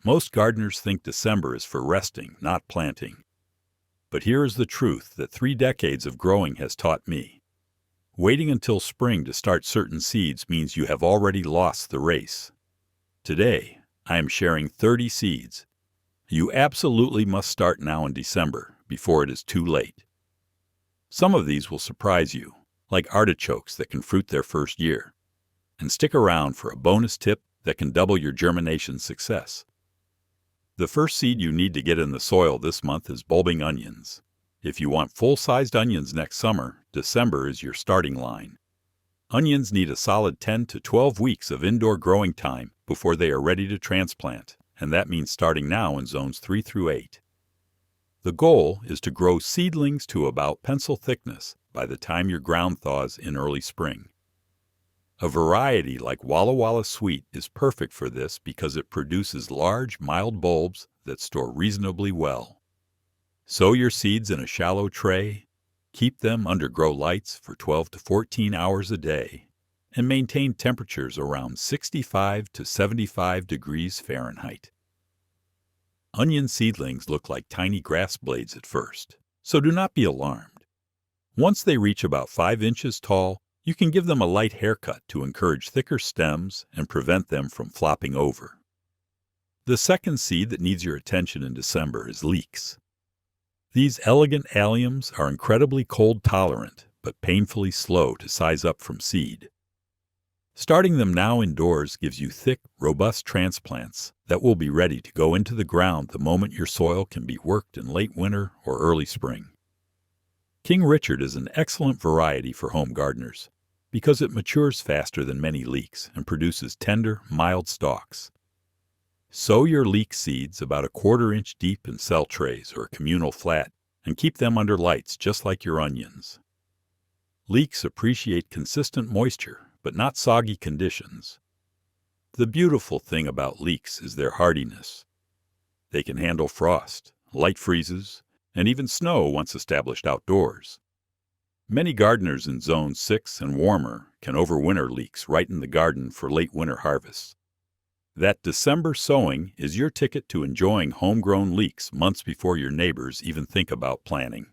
Most gardeners think December is for resting, not planting. But here is the truth that 3 decades of growing has taught me. Waiting until spring to start certain seeds means you have already lost the race. Today, I am sharing 30 seeds. You absolutely must start now in December, before it is too late. Some of these will surprise you, like artichokes that can fruit their first year. And stick around for a bonus tip that can double your germination success. The first seed you need to get in the soil this month is bulbing onions. If you want full-sized onions next summer, December is your starting line. Onions need a solid 10 to 12 weeks of indoor growing time before they are ready to transplant, and that means starting now in zones 3 through 8. The goal is to grow seedlings to about pencil thickness by the time your ground thaws in early spring. A variety like Walla Walla Sweet is perfect for this because it produces large, mild bulbs that store reasonably well. Sow your seeds in a shallow tray, keep them under grow lights for 12 to 14 hours a day, and maintain temperatures around 65 to 75 degrees Fahrenheit. Onion seedlings look like tiny grass blades at first, so do not be alarmed. Once they reach about 5 inches tall, you can give them a light haircut to encourage thicker stems and prevent them from flopping over. The second seed that needs your attention in December is leeks. These elegant alliums are incredibly cold tolerant, but painfully slow to size up from seed. Starting them now indoors gives you thick, robust transplants that will be ready to go into the ground the moment your soil can be worked in late winter or early spring. King Richard is an excellent variety for home gardeners because it matures faster than many leeks and produces tender, mild stalks. Sow your leek seeds about a 1/4 inch deep in cell trays or a communal flat and keep them under lights just like your onions. Leeks appreciate consistent moisture, but not soggy conditions. The beautiful thing about leeks is their hardiness. They can handle frost, light freezes, and even snow once established outdoors. Many gardeners in Zone 6 and warmer can overwinter leeks right in the garden for late winter harvests. That December sowing is your ticket to enjoying homegrown leeks months before your neighbors even think about planting.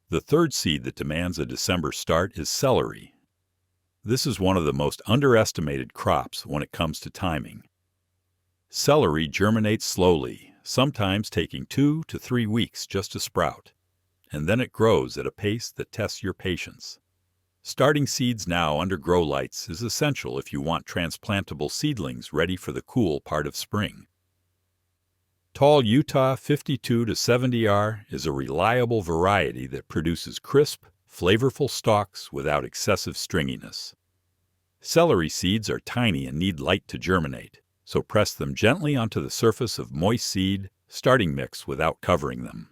The third seed that demands a December start is celery. This is one of the most underestimated crops when it comes to timing. Celery germinates slowly, sometimes taking 2 to 3 weeks just to sprout, and then it grows at a pace that tests your patience. Starting seeds now under grow lights is essential if you want transplantable seedlings ready for the cool part of spring. Tall Utah 52 to 70R is a reliable variety that produces crisp, flavorful stalks without excessive stringiness. Celery seeds are tiny and need light to germinate, so press them gently onto the surface of moist seed starting mix without covering them.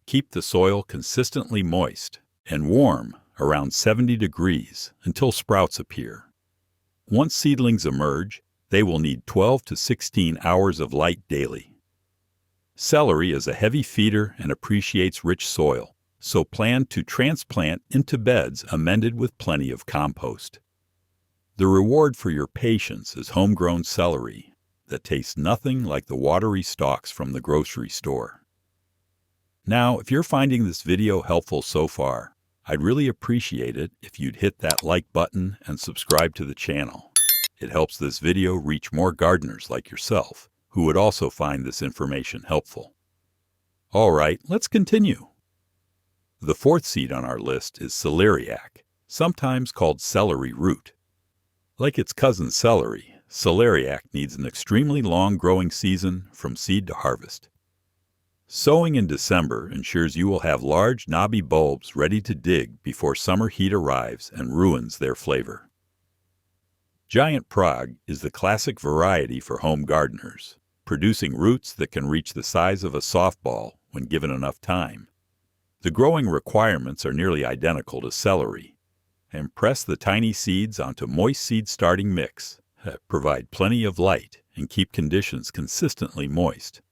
Keep the soil consistently moist and warm around 70 degrees until sprouts appear. Once seedlings emerge, they will need 12 to 16 hours of light daily. Celery is a heavy feeder and appreciates rich soil, so plan to transplant into beds amended with plenty of compost. The reward for your patience is homegrown celery that tastes nothing like the watery stalks from the grocery store. Now, if you're finding this video helpful so far, I'd really appreciate it if you'd hit that like button and subscribe to the channel. It helps this video reach more gardeners like yourself, who would also find this information helpful. All right, let's continue. The fourth seed on our list is Celeriac, sometimes called celery root. Like its cousin celery, Celeriac needs an extremely long growing season from seed to harvest. Sowing in December ensures you will have large, knobby bulbs ready to dig before summer heat arrives and ruins their flavor. Giant Prague is the classic variety for home gardeners, producing roots that can reach the size of a softball when given enough time. The growing requirements are nearly identical to celery, and press the tiny seeds onto moist seed starting mix that provide plenty of light and keep conditions consistently moist.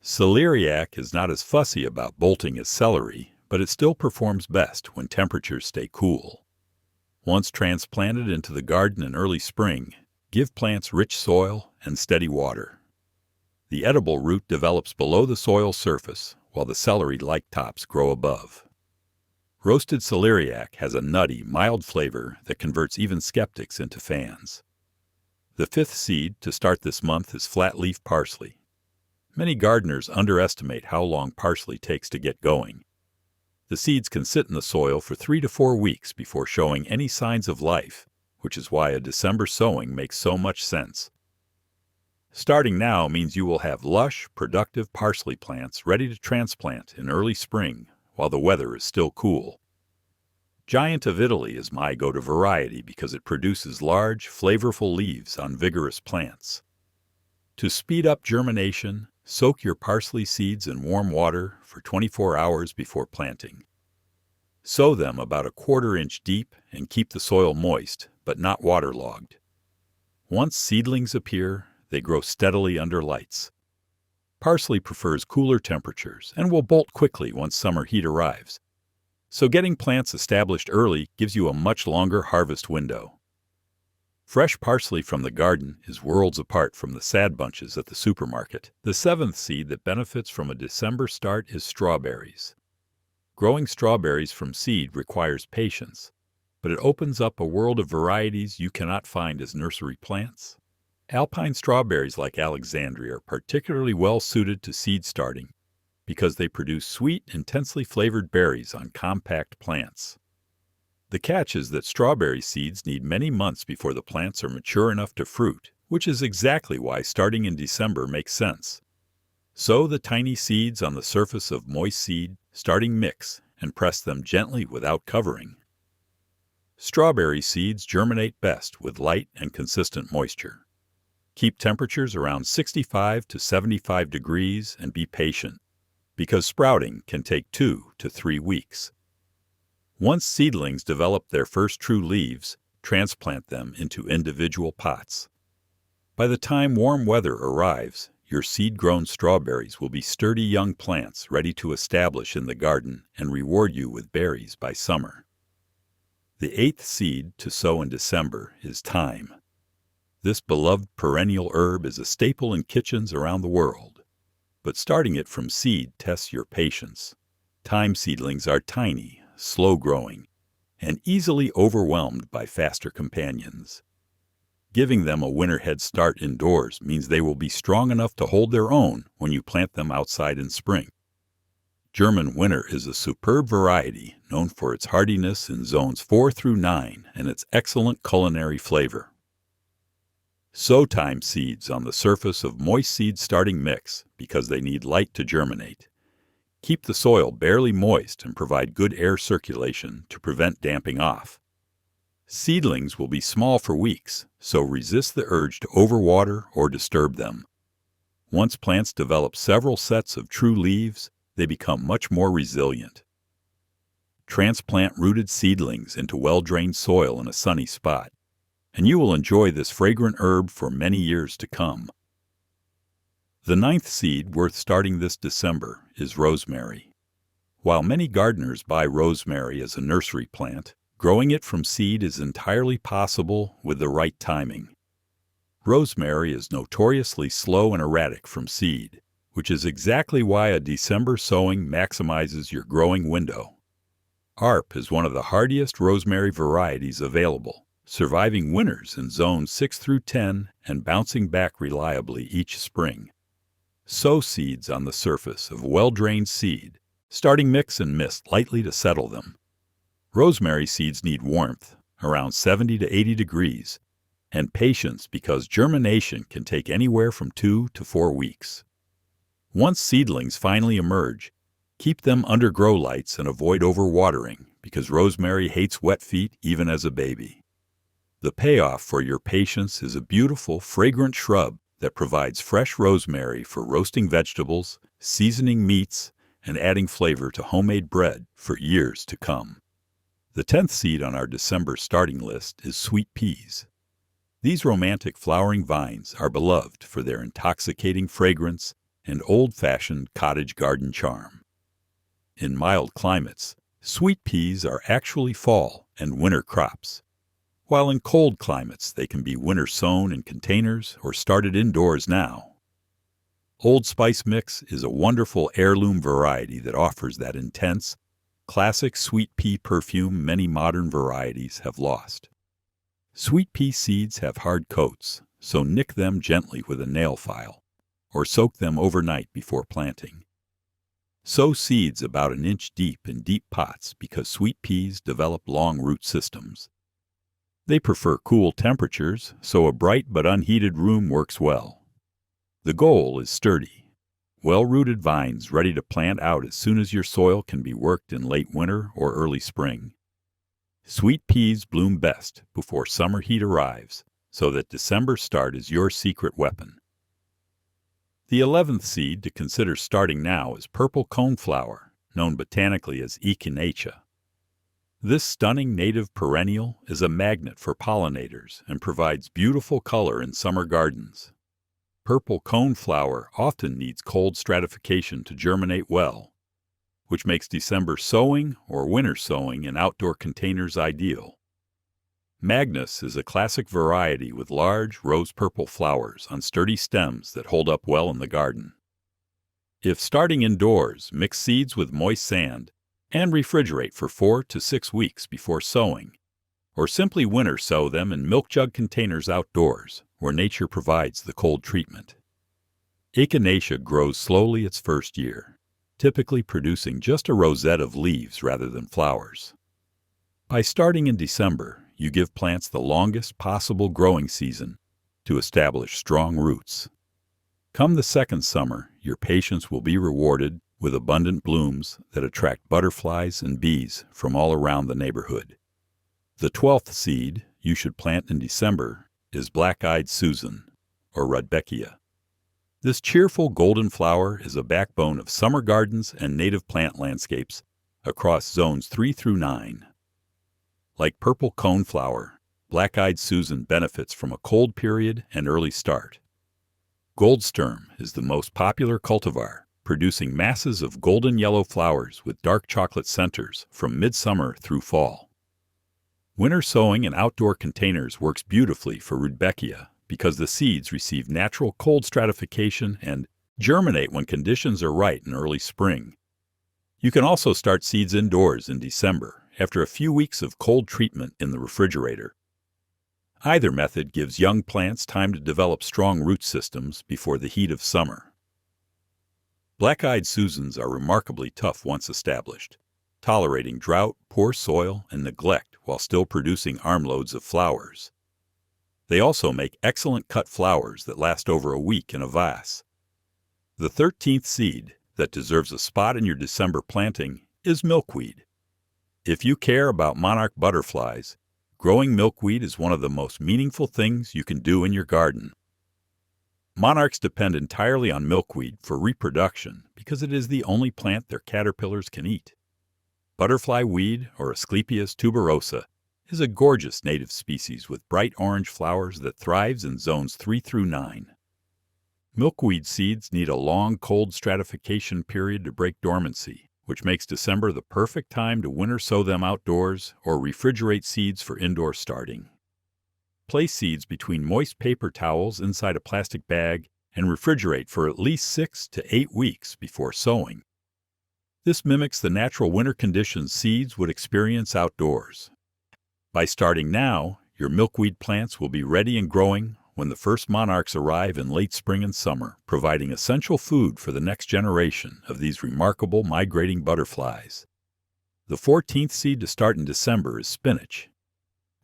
Celeriac is not as fussy about bolting as celery, but it still performs best when temperatures stay cool. Once transplanted into the garden in early spring, give plants rich soil and steady water, The edible root develops below the soil surface, while the celery-like tops grow above. Roasted celeriac has a nutty, mild flavor that converts even skeptics into fans. The fifth seed to start this month is flat-leaf parsley. Many gardeners underestimate how long parsley takes to get going. The seeds can sit in the soil for 3 to 4 weeks before showing any signs of life, which is why a December sowing makes so much sense. Starting now means you will have lush, productive parsley plants ready to transplant in early spring while the weather is still cool. Giant of Italy is my go-to variety because it produces large, flavorful leaves on vigorous plants. To speed up germination, soak your parsley seeds in warm water for 24 hours before planting. Sow them about a 1/4 inch deep and keep the soil moist, but not waterlogged. Once seedlings appear, they grow steadily under lights. Parsley prefers cooler temperatures and will bolt quickly once summer heat arrives. So getting plants established early gives you a much longer harvest window. Fresh parsley from the garden is worlds apart from the sad bunches at the supermarket. The seventh seed that benefits from a December start is strawberries. Growing strawberries from seed requires patience, but it opens up a world of varieties you cannot find as nursery plants. Alpine strawberries like Alexandria are particularly well suited to seed starting because they produce sweet, intensely flavored berries on compact plants. The catch is that strawberry seeds need many months before the plants are mature enough to fruit, which is exactly why starting in December makes sense. Sow the tiny seeds on the surface of moist seed starting mix and press them gently without covering. Strawberry seeds germinate best with light and consistent moisture. Keep temperatures around 65 to 75 degrees and be patient, because sprouting can take 2 to 3 weeks. Once seedlings develop their first true leaves, transplant them into individual pots. By the time warm weather arrives, your seed-grown strawberries will be sturdy young plants ready to establish in the garden and reward you with berries by summer. The eighth seed to sow in December is thyme. This beloved perennial herb is a staple in kitchens around the world, but starting it from seed tests your patience. Thyme seedlings are tiny, slow-growing, and easily overwhelmed by faster companions. Giving them a winter head start indoors means they will be strong enough to hold their own when you plant them outside in spring. German winter is a superb variety known for its hardiness in zones 4 through 9 and its excellent culinary flavor. Sow thyme seeds on the surface of moist seed starting mix because they need light to germinate. Keep the soil barely moist and provide good air circulation to prevent damping off. Seedlings will be small for weeks, so resist the urge to overwater or disturb them. Once plants develop several sets of true leaves, they become much more resilient. Transplant rooted seedlings into well-drained soil in a sunny spot, and you will enjoy this fragrant herb for many years to come. The ninth seed worth starting this December is rosemary. While many gardeners buy rosemary as a nursery plant, growing it from seed is entirely possible with the right timing. Rosemary is notoriously slow and erratic from seed, which is exactly why a December sowing maximizes your growing window. ARP is one of the hardiest rosemary varieties available, surviving winters in zones 6 through 10 and bouncing back reliably each spring. Sow seeds on the surface of well-drained seed, starting mix and mist lightly to settle them. Rosemary seeds need warmth, around 70 to 80 degrees, and patience because germination can take anywhere from 2 to 4 weeks. Once seedlings finally emerge, keep them under grow lights and avoid overwatering because rosemary hates wet feet even as a baby. The payoff for your patience is a beautiful, fragrant shrub that provides fresh rosemary for roasting vegetables, seasoning meats, and adding flavor to homemade bread for years to come. The 10th seed on our December starting list is sweet peas. These romantic flowering vines are beloved for their intoxicating fragrance and old-fashioned cottage garden charm. In mild climates, sweet peas are actually fall and winter crops, while in cold climates they can be winter sown in containers or started indoors now. Old Spice Mix is a wonderful heirloom variety that offers that intense, classic sweet pea perfume many modern varieties have lost. Sweet pea seeds have hard coats, so nick them gently with a nail file, or soak them overnight before planting. Sow seeds about an inch deep in deep pots because sweet peas develop long root systems. They prefer cool temperatures, so a bright but unheated room works well. The goal is sturdy, well-rooted vines ready to plant out as soon as your soil can be worked in late winter or early spring. Sweet peas bloom best before summer heat arrives, so that December start is your secret weapon. The 11th seed to consider starting now is purple coneflower, known botanically as Echinacea. This stunning native perennial is a magnet for pollinators and provides beautiful color in summer gardens. Purple coneflower often needs cold stratification to germinate well, which makes December sowing or winter sowing in outdoor containers ideal. Magnus is a classic variety with large rose-purple flowers on sturdy stems that hold up well in the garden. If starting indoors, mix seeds with moist sand and refrigerate for 4 to 6 weeks before sowing, or simply winter sow them in milk jug containers outdoors, where nature provides the cold treatment. Echinacea grows slowly its first year, typically producing just a rosette of leaves rather than flowers. By starting in December, you give plants the longest possible growing season to establish strong roots. Come the second summer, your patience will be rewarded with abundant blooms that attract butterflies and bees from all around the neighborhood. The 12th seed you should plant in December is Black-eyed Susan, or Rudbeckia. This cheerful golden flower is a backbone of summer gardens and native plant landscapes across zones 3 through 9. Like purple coneflower, Black-eyed Susan benefits from a cold period and early start. Goldsturm is the most popular cultivar, producing masses of golden yellow flowers with dark chocolate centers from midsummer through fall. Winter sowing in outdoor containers works beautifully for Rudbeckia because the seeds receive natural cold stratification and germinate when conditions are right in early spring. You can also start seeds indoors in December after a few weeks of cold treatment in the refrigerator. Either method gives young plants time to develop strong root systems before the heat of summer. Black-eyed Susans are remarkably tough once established, tolerating drought, poor soil, and neglect while still producing armloads of flowers. They also make excellent cut flowers that last over a week in a vase. The 13th seed that deserves a spot in your December planting is milkweed. If you care about monarch butterflies, growing milkweed is one of the most meaningful things you can do in your garden. Monarchs depend entirely on milkweed for reproduction because it is the only plant their caterpillars can eat. Butterfly weed, or Asclepias tuberosa, is a gorgeous native species with bright orange flowers that thrives in zones 3 through 9. Milkweed seeds need a long cold stratification period to break dormancy, which makes December the perfect time to winter sow them outdoors or refrigerate seeds for indoor starting. Place seeds between moist paper towels inside a plastic bag and refrigerate for at least 6 to 8 weeks before sowing. This mimics the natural winter conditions seeds would experience outdoors. By starting now, your milkweed plants will be ready and growing when the first monarchs arrive in late spring and summer, providing essential food for the next generation of these remarkable migrating butterflies. The 14th seed to start in December is spinach.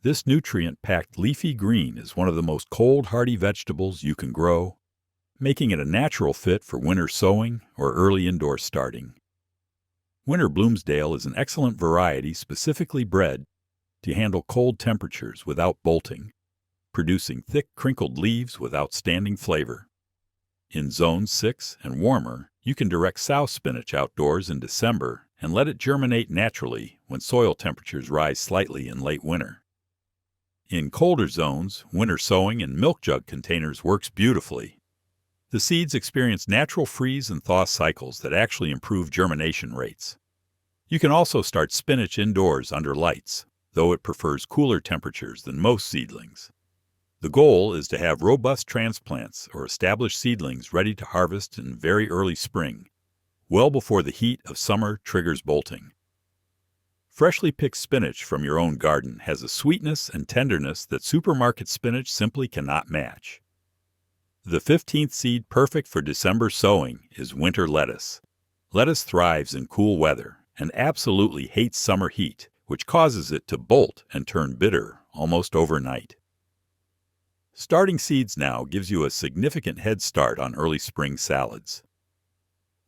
This nutrient-packed leafy green is one of the most cold-hardy vegetables you can grow, making it a natural fit for winter sowing or early indoor starting. Winter Bloomsdale is an excellent variety specifically bred to handle cold temperatures without bolting, producing thick, crinkled leaves with outstanding flavor. In zones 6 and warmer, you can direct sow spinach outdoors in December and let it germinate naturally when soil temperatures rise slightly in late winter. In colder zones, winter sowing in milk jug containers works beautifully. The seeds experience natural freeze and thaw cycles that actually improve germination rates. You can also start spinach indoors under lights, though it prefers cooler temperatures than most seedlings. The goal is to have robust transplants or established seedlings ready to harvest in very early spring, well before the heat of summer triggers bolting. Freshly picked spinach from your own garden has a sweetness and tenderness that supermarket spinach simply cannot match. The 15th seed perfect for December sowing is winter lettuce. Lettuce thrives in cool weather and absolutely hates summer heat, which causes it to bolt and turn bitter almost overnight. Starting seeds now gives you a significant head start on early spring salads.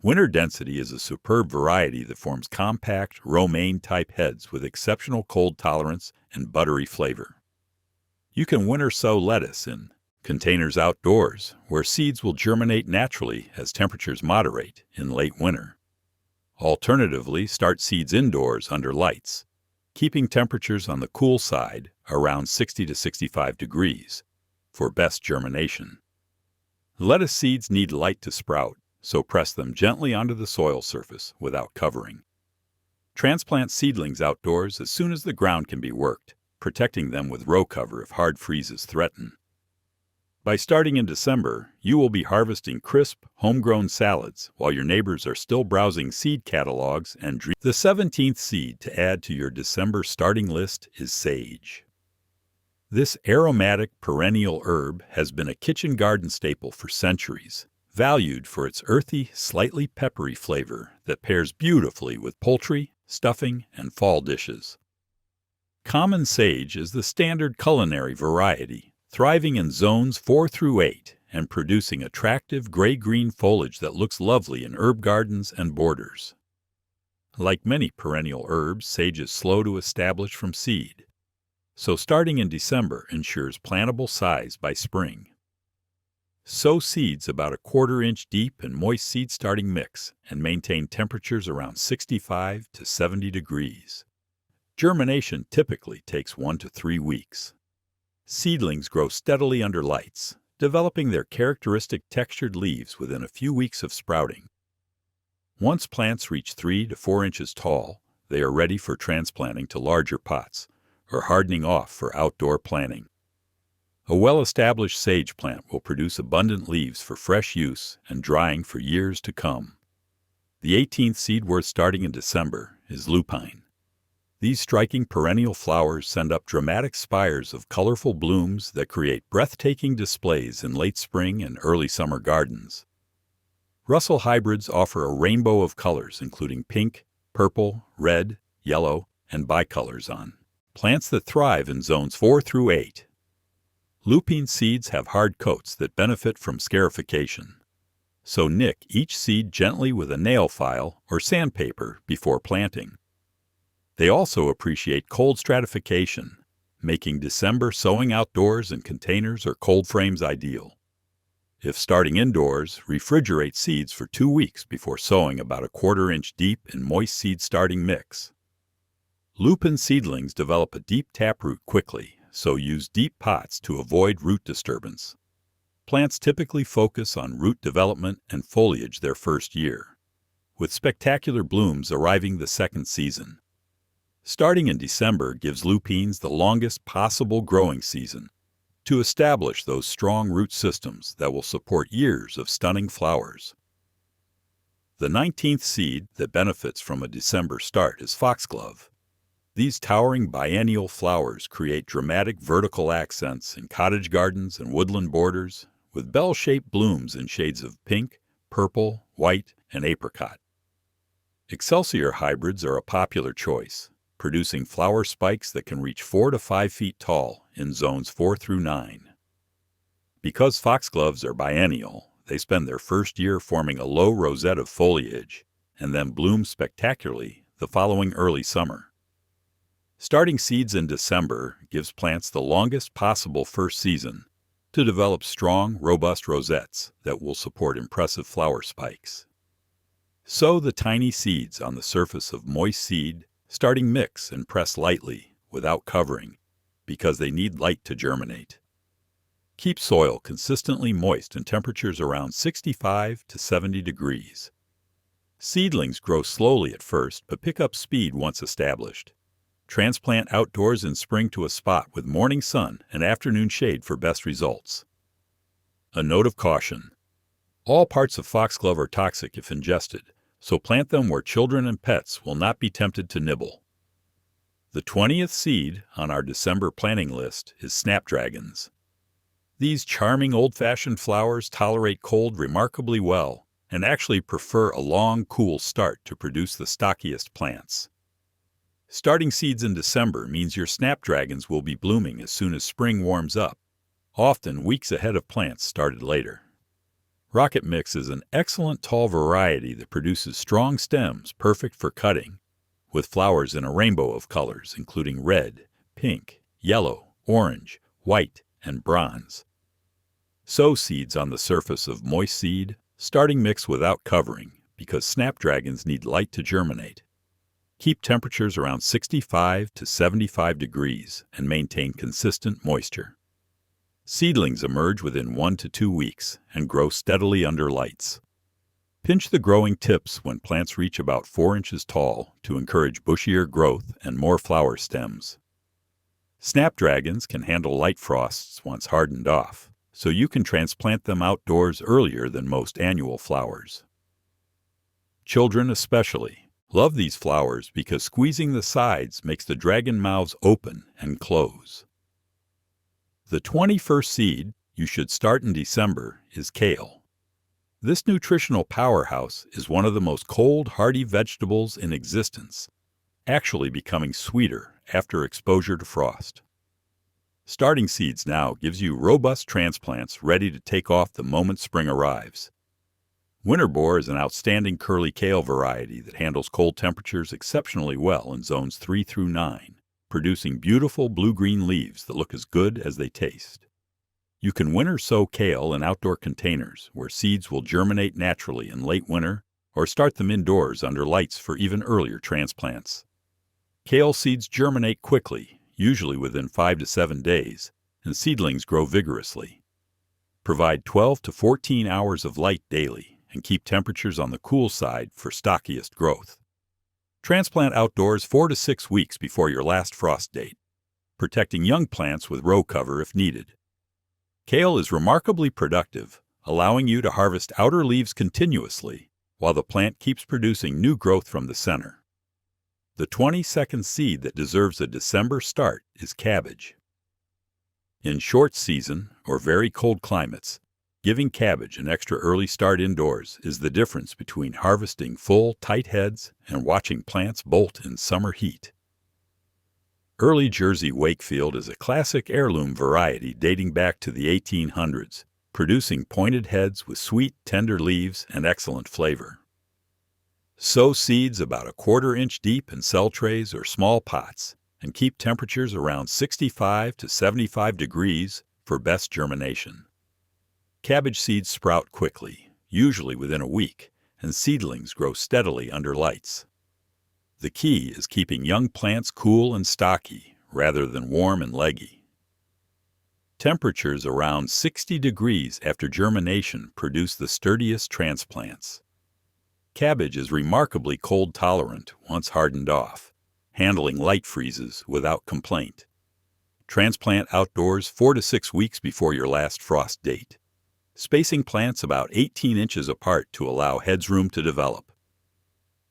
Winter Density is a superb variety that forms compact, romaine-type heads with exceptional cold tolerance and buttery flavor. You can winter sow lettuce in containers outdoors, where seeds will germinate naturally as temperatures moderate in late winter. Alternatively, start seeds indoors under lights, keeping temperatures on the cool side around 60 to 65 degrees for best germination. Lettuce seeds need light to sprout, so press them gently onto the soil surface without covering. Transplant seedlings outdoors as soon as the ground can be worked, protecting them with row cover if hard freezes threaten. By starting in December, you will be harvesting crisp, homegrown salads while your neighbors are still browsing seed catalogs and dreaming. The 17th seed to add to your December starting list is sage. This aromatic perennial herb has been a kitchen garden staple for centuries, valued for its earthy, slightly peppery flavor that pairs beautifully with poultry, stuffing, and fall dishes. Common sage is the standard culinary variety, thriving in zones 4 through 8 and producing attractive gray-green foliage that looks lovely in herb gardens and borders. Like many perennial herbs, sage is slow to establish from seed, so starting in December ensures plantable size by spring. Sow seeds about a 1/4 inch deep in moist seed starting mix and maintain temperatures around 65 to 70 degrees. Germination typically takes 1 to 3 weeks. Seedlings grow steadily under lights, developing their characteristic textured leaves within a few weeks of sprouting. Once plants reach 3 to 4 inches tall, they are ready for transplanting to larger pots or hardening off for outdoor planting. A well-established sage plant will produce abundant leaves for fresh use and drying for years to come. The 18th seed worth starting in December is lupine. These striking perennial flowers send up dramatic spires of colorful blooms that create breathtaking displays in late spring and early summer gardens. Russell hybrids offer a rainbow of colors including pink, purple, red, yellow, and bicolors on plants that thrive in zones 4 through 8. Lupine seeds have hard coats that benefit from scarification, so nick each seed gently with a nail file or sandpaper before planting. They also appreciate cold stratification, making December sowing outdoors in containers or cold frames ideal. If starting indoors, refrigerate seeds for 2 weeks before sowing about a 1/4 inch deep in moist seed starting mix. Lupine seedlings develop a deep taproot quickly, so use deep pots to avoid root disturbance. Plants typically focus on root development and foliage their first year, with spectacular blooms arriving the second season. Starting in December gives lupines the longest possible growing season to establish those strong root systems that will support years of stunning flowers. The 19th seed that benefits from a December start is Foxglove. These towering biennial flowers create dramatic vertical accents in cottage gardens and woodland borders, with bell-shaped blooms in shades of pink, purple, white, and apricot. Excelsior hybrids are a popular choice, producing flower spikes that can reach 4 to 5 feet tall in zones 4 through 9. Because foxgloves are biennial, they spend their first year forming a low rosette of foliage and then bloom spectacularly the following early summer. Starting seeds in December gives plants the longest possible first season to develop strong, robust rosettes that will support impressive flower spikes. Sow the tiny seeds on the surface of moist seed starting mix and press lightly without covering because they need light to germinate. Keep soil consistently moist and temperatures around 65 to 70 degrees. Seedlings grow slowly at first but pick up speed once established. Transplant outdoors in spring to a spot with morning sun and afternoon shade for best results. A note of caution. All parts of foxglove are toxic if ingested, so plant them where children and pets will not be tempted to nibble. The 20th seed on our December planting list is Snapdragons. These charming old-fashioned flowers tolerate cold remarkably well and actually prefer a long, cool start to produce the stockiest plants. Starting seeds in December means your snapdragons will be blooming as soon as spring warms up, often weeks ahead of plants started later. Rocket Mix is an excellent tall variety that produces strong stems perfect for cutting, with flowers in a rainbow of colors including red, pink, yellow, orange, white, and bronze. Sow seeds on the surface of moist seed, starting mix without covering because snapdragons need light to germinate. Keep temperatures around 65 to 75 degrees and maintain consistent moisture. Seedlings emerge within 1 to 2 weeks and grow steadily under lights. Pinch the growing tips when plants reach about 4 inches tall to encourage bushier growth and more flower stems. Snapdragons can handle light frosts once hardened off, so you can transplant them outdoors earlier than most annual flowers. Children especially love these flowers because squeezing the sides makes the dragon mouths open and close. The 21st seed you should start in December is kale. This nutritional powerhouse is one of the most cold, hardy vegetables in existence, actually becoming sweeter after exposure to frost. Starting seeds now gives you robust transplants ready to take off the moment spring arrives. Winterbore is an outstanding curly kale variety that handles cold temperatures exceptionally well in zones 3 through 9, producing beautiful blue-green leaves that look as good as they taste. You can winter sow kale in outdoor containers where seeds will germinate naturally in late winter, or start them indoors under lights for even earlier transplants. Kale seeds germinate quickly, usually within 5 to 7 days, and seedlings grow vigorously. Provide 12 to 14 hours of light daily and keep temperatures on the cool side for stockiest growth. Transplant outdoors 4 to 6 weeks before your last frost date, protecting young plants with row cover if needed. Kale is remarkably productive, allowing you to harvest outer leaves continuously while the plant keeps producing new growth from the center. The 22nd seed that deserves a December start is cabbage. In short season or very cold climates, giving cabbage an extra early start indoors is the difference between harvesting full, tight heads and watching plants bolt in summer heat. Early Jersey Wakefield is a classic heirloom variety dating back to the 1800s, producing pointed heads with sweet, tender leaves and excellent flavor. Sow seeds about 1/4 inch deep in cell trays or small pots and keep temperatures around 65 to 75 degrees for best germination. Cabbage seeds sprout quickly, usually within a week, and seedlings grow steadily under lights. The key is keeping young plants cool and stocky rather than warm and leggy. Temperatures around 60 degrees after germination produce the sturdiest transplants. Cabbage is remarkably cold tolerant once hardened off, handling light freezes without complaint. Transplant outdoors 4 to 6 weeks before your last frost date, spacing plants about 18 inches apart to allow heads room to develop.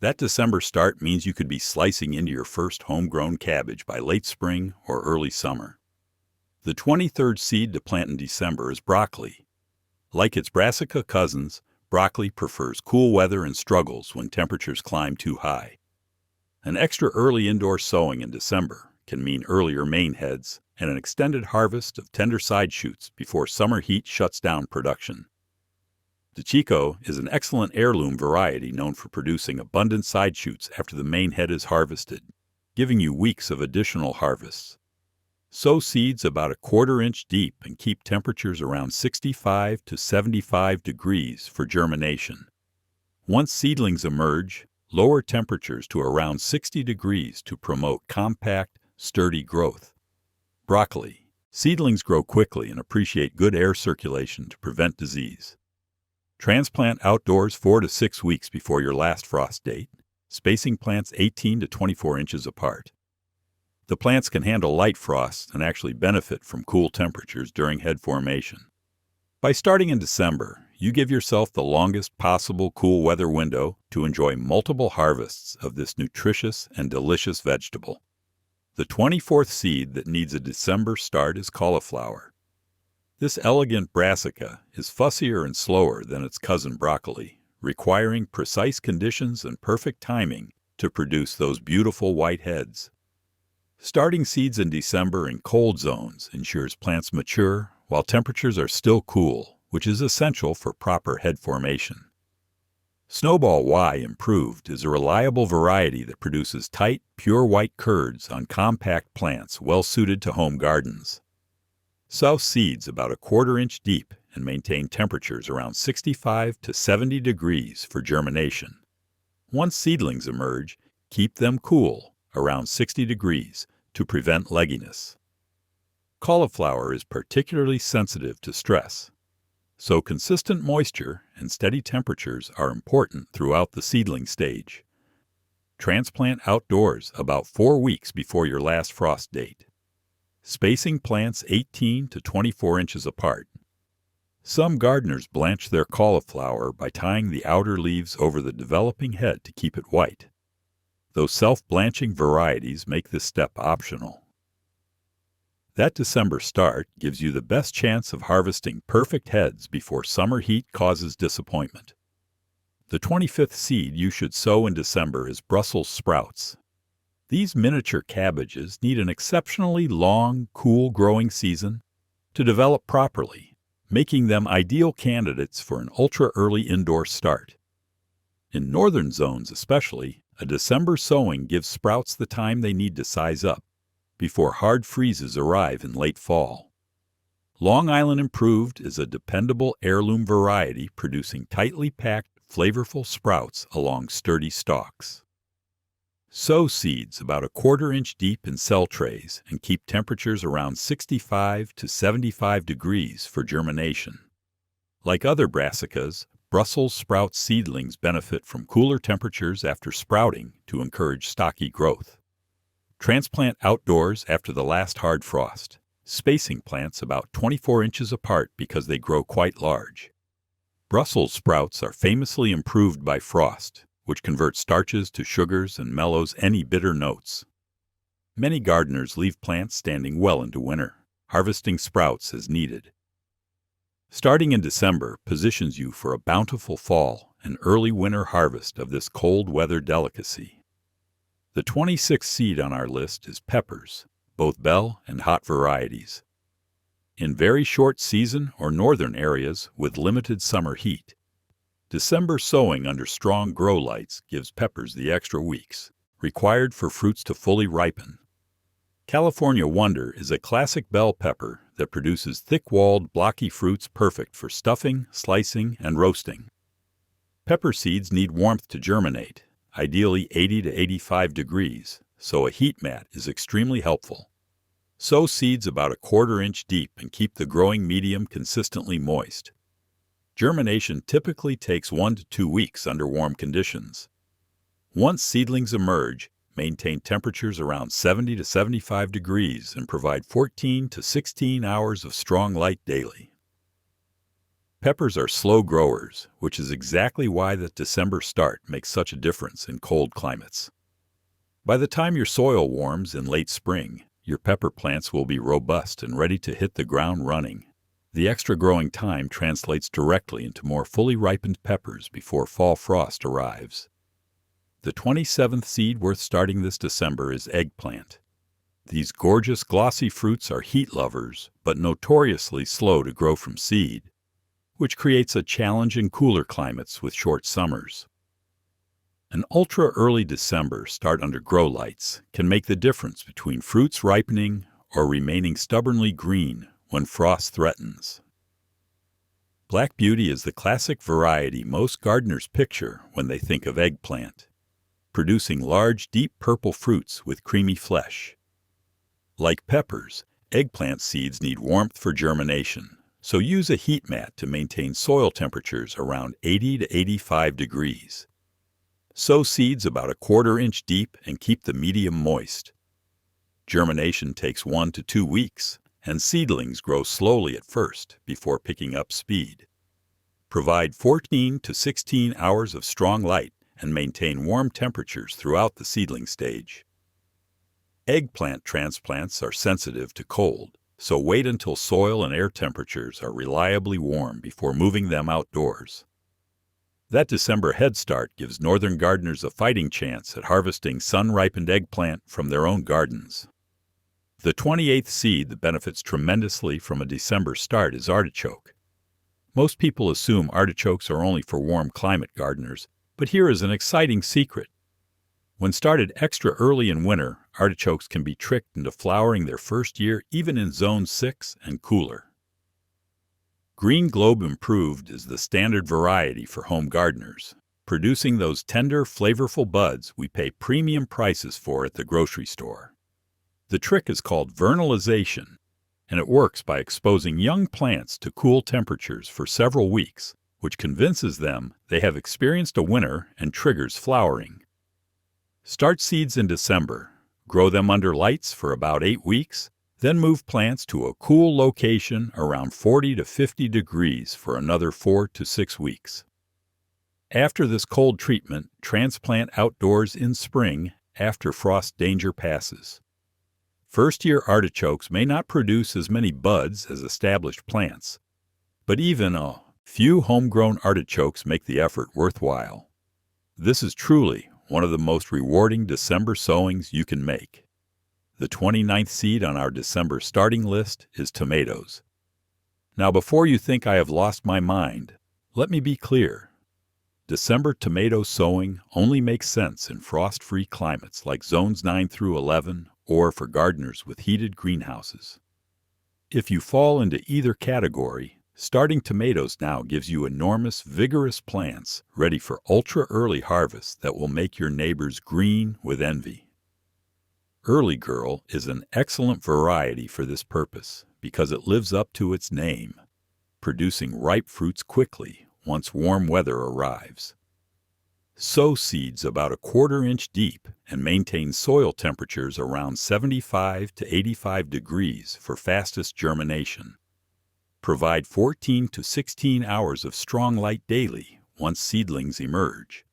That December start means you could be slicing into your first homegrown cabbage by late spring or early summer. The 23rd seed to plant in December is broccoli. Like its brassica cousins, broccoli prefers cool weather and struggles when temperatures climb too high. An extra early indoor sowing in December can mean earlier main heads and an extended harvest of tender side shoots before summer heat shuts down production. De Chico is an excellent heirloom variety known for producing abundant side shoots after the main head is harvested, giving you weeks of additional harvests. Sow seeds about 1/4 inch deep and keep temperatures around 65 to 75 degrees for germination. Once seedlings emerge, lower temperatures to around 60 degrees to promote compact, sturdy growth. Broccoli. Seedlings grow quickly and appreciate good air circulation to prevent disease. Transplant outdoors 4 to 6 weeks before your last frost date, spacing plants 18 to 24 inches apart. The plants can handle light frosts and actually benefit from cool temperatures during head formation. By starting in December, you give yourself the longest possible cool weather window to enjoy multiple harvests of this nutritious and delicious vegetable. The 24th seed that needs a December start is cauliflower. This elegant brassica is fussier and slower than its cousin broccoli, requiring precise conditions and perfect timing to produce those beautiful white heads. Starting seeds in December in cold zones ensures plants mature while temperatures are still cool, which is essential for proper head formation. Snowball Y Improved is a reliable variety that produces tight, pure white curds on compact plants well suited to home gardens. Sow seeds about a 1/4 inch deep and maintain temperatures around 65 to 70 degrees for germination. Once seedlings emerge, keep them cool, around 60 degrees, to prevent legginess. Cauliflower is particularly sensitive to stress, so consistent moisture and steady temperatures are important throughout the seedling stage. Transplant outdoors about 4 weeks before your last frost date. Spacing plants 18 to 24 inches apart. Some gardeners blanch their cauliflower by tying the outer leaves over the developing head to keep it white. Those self-blanching varieties make this step optional. That December start gives you the best chance of harvesting perfect heads before summer heat causes disappointment. The 25th seed you should sow in December is Brussels sprouts. These miniature cabbages need an exceptionally long, cool growing season to develop properly, making them ideal candidates for an ultra-early indoor start. In northern zones especially, a December sowing gives sprouts the time they need to size up before hard freezes arrive in late fall. Long Island Improved is a dependable heirloom variety producing tightly packed, flavorful sprouts along sturdy stalks. Sow seeds about a 1/4 inch deep in cell trays and keep temperatures around 65 to 75 degrees for germination. Like other brassicas, Brussels sprout seedlings benefit from cooler temperatures after sprouting to encourage stocky growth. Transplant outdoors after the last hard frost, spacing plants about 24 inches apart because they grow quite large. Brussels sprouts are famously improved by frost, which converts starches to sugars and mellows any bitter notes. Many gardeners leave plants standing well into winter, harvesting sprouts as needed. Starting in December positions you for a bountiful fall and early winter harvest of this cold weather delicacy. The 26th seed on our list is peppers, both bell and hot varieties. In very short season or northern areas with limited summer heat, December sowing under strong grow lights gives peppers the extra weeks required for fruits to fully ripen. California Wonder is a classic bell pepper that produces thick-walled, blocky fruits perfect for stuffing, slicing, and roasting. Pepper seeds need warmth to germinate, ideally 80 to 85 degrees, so a heat mat is extremely helpful. Sow seeds about a 1/4 inch deep and keep the growing medium consistently moist. Germination typically takes 1 to 2 weeks under warm conditions. Once seedlings emerge, maintain temperatures around 70 to 75 degrees and provide 14 to 16 hours of strong light daily. Peppers are slow growers, which is exactly why the December start makes such a difference in cold climates. By the time your soil warms in late spring, your pepper plants will be robust and ready to hit the ground running. The extra growing time translates directly into more fully ripened peppers before fall frost arrives. The 27th seed worth starting this December is eggplant. These gorgeous glossy fruits are heat lovers, but notoriously slow to grow from seed, which creates a challenge in cooler climates with short summers. An ultra-early December start under grow lights can make the difference between fruits ripening or remaining stubbornly green when frost threatens. Black Beauty is the classic variety most gardeners picture when they think of eggplant, producing large, deep purple fruits with creamy flesh. Like peppers, eggplant seeds need warmth for germination, so use a heat mat to maintain soil temperatures around 80 to 85 degrees. Sow seeds about a 1/4 inch deep and keep the medium moist. Germination takes 1 to 2 weeks, and seedlings grow slowly at first before picking up speed. Provide 14 to 16 hours of strong light and maintain warm temperatures throughout the seedling stage. Eggplant transplants are sensitive to cold, so wait until soil and air temperatures are reliably warm before moving them outdoors. That December head start gives northern gardeners a fighting chance at harvesting sun-ripened eggplant from their own gardens. The 28th seed that benefits tremendously from a December start is artichoke. Most people assume artichokes are only for warm climate gardeners, but here is an exciting secret. When started extra early in winter, artichokes can be tricked into flowering their first year even in Zone 6 and cooler. Green Globe Improved is the standard variety for home gardeners, producing those tender, flavorful buds we pay premium prices for at the grocery store. The trick is called vernalization, and it works by exposing young plants to cool temperatures for several weeks, which convinces them they have experienced a winter and triggers flowering. Start seeds in December, grow them under lights for about 8 weeks, then move plants to a cool location around 40 to 50 degrees for another 4 to 6 weeks. After this cold treatment, transplant outdoors in spring after frost danger passes. First-year artichokes may not produce as many buds as established plants, but even a few homegrown artichokes make the effort worthwhile. This is truly one of the most rewarding December sowings you can make. The 29th seed on our December starting list is tomatoes. Now, before you think I have lost my mind, let me be clear. December tomato sowing only makes sense in frost-free climates like zones 9 through 11 or for gardeners with heated greenhouses. If you fall into either category, starting tomatoes now gives you enormous, vigorous plants ready for ultra-early harvest that will make your neighbors green with envy. Early Girl is an excellent variety for this purpose because it lives up to its name, producing ripe fruits quickly once warm weather arrives. Sow seeds about 1/4 inch deep and maintain soil temperatures around 75 to 85 degrees for fastest germination. Provide 14 to 16 hours of strong light daily once seedlings emerge.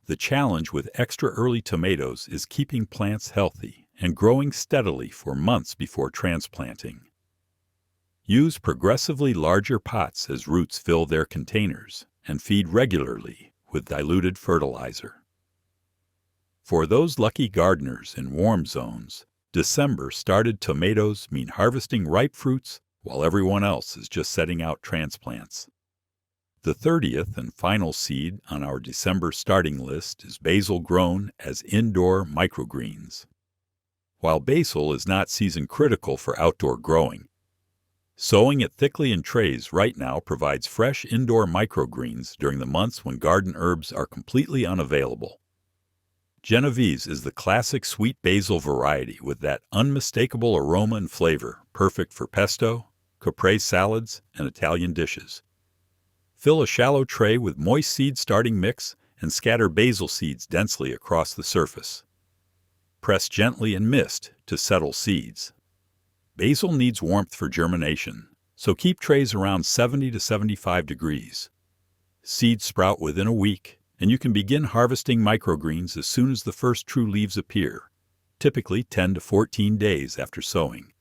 The challenge with extra early tomatoes is keeping plants healthy and growing steadily for months before transplanting. Use progressively larger pots as roots fill their containers and feed regularly with diluted fertilizer. For those lucky gardeners in warm zones, December started tomatoes mean harvesting ripe fruits while everyone else is just setting out transplants. The 30th and final seed on our December starting list is basil grown as indoor microgreens. While basil is not season critical for outdoor growing, sowing it thickly in trays right now provides fresh indoor microgreens during the months when garden herbs are completely unavailable. Genovese is the classic sweet basil variety with that unmistakable aroma and flavor, perfect for pesto, caprese salads, and Italian dishes. Fill a shallow tray with moist seed starting mix and scatter basil seeds densely across the surface. Press gently and mist to settle seeds. Basil needs warmth for germination, so keep trays around 70 to 75 degrees. Seeds sprout within a week, and you can begin harvesting microgreens as soon as the first true leaves appear, typically 10 to 14 days after sowing.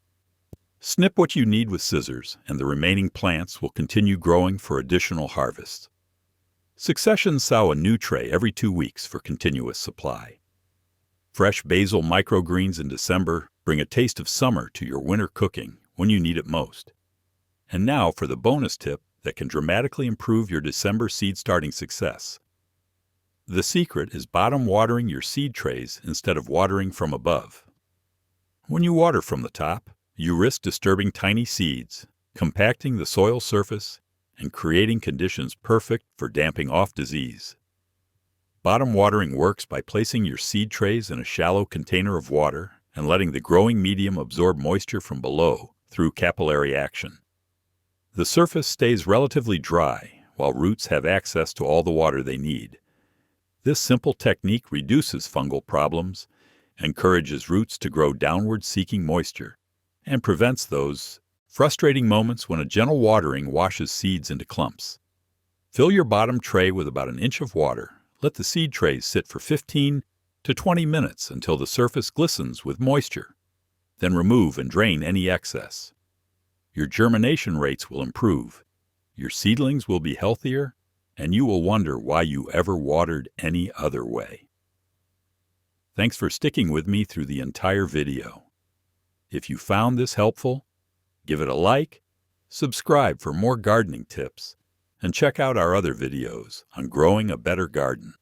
Snip what you need with scissors, and the remaining plants will continue growing for additional harvests. Succession sow a new tray every 2 weeks for continuous supply. Fresh basil microgreens in December bring a taste of summer to your winter cooking when you need it most. And now for the bonus tip that can dramatically improve your December seed starting success. The secret is bottom watering your seed trays instead of watering from above. When you water from the top, you risk disturbing tiny seeds, compacting the soil surface, and creating conditions perfect for damping off disease. Bottom watering works by placing your seed trays in a shallow container of water and letting the growing medium absorb moisture from below through capillary action. The surface stays relatively dry while roots have access to all the water they need. This simple technique reduces fungal problems encourages roots to grow downward seeking moisture, and prevents those frustrating moments when a gentle watering washes seeds into clumps. Fill your bottom tray with about an inch of water. Let the seed trays sit for 15 to 20 minutes until the surface glistens with moisture. Then remove and drain any excess. Your germination rates will improve, your seedlings will be healthier, and you will wonder why you ever watered any other way. Thanks for sticking with me through the entire video. If you found this helpful, give it a like, subscribe for more gardening tips, and check out our other videos on growing a better garden.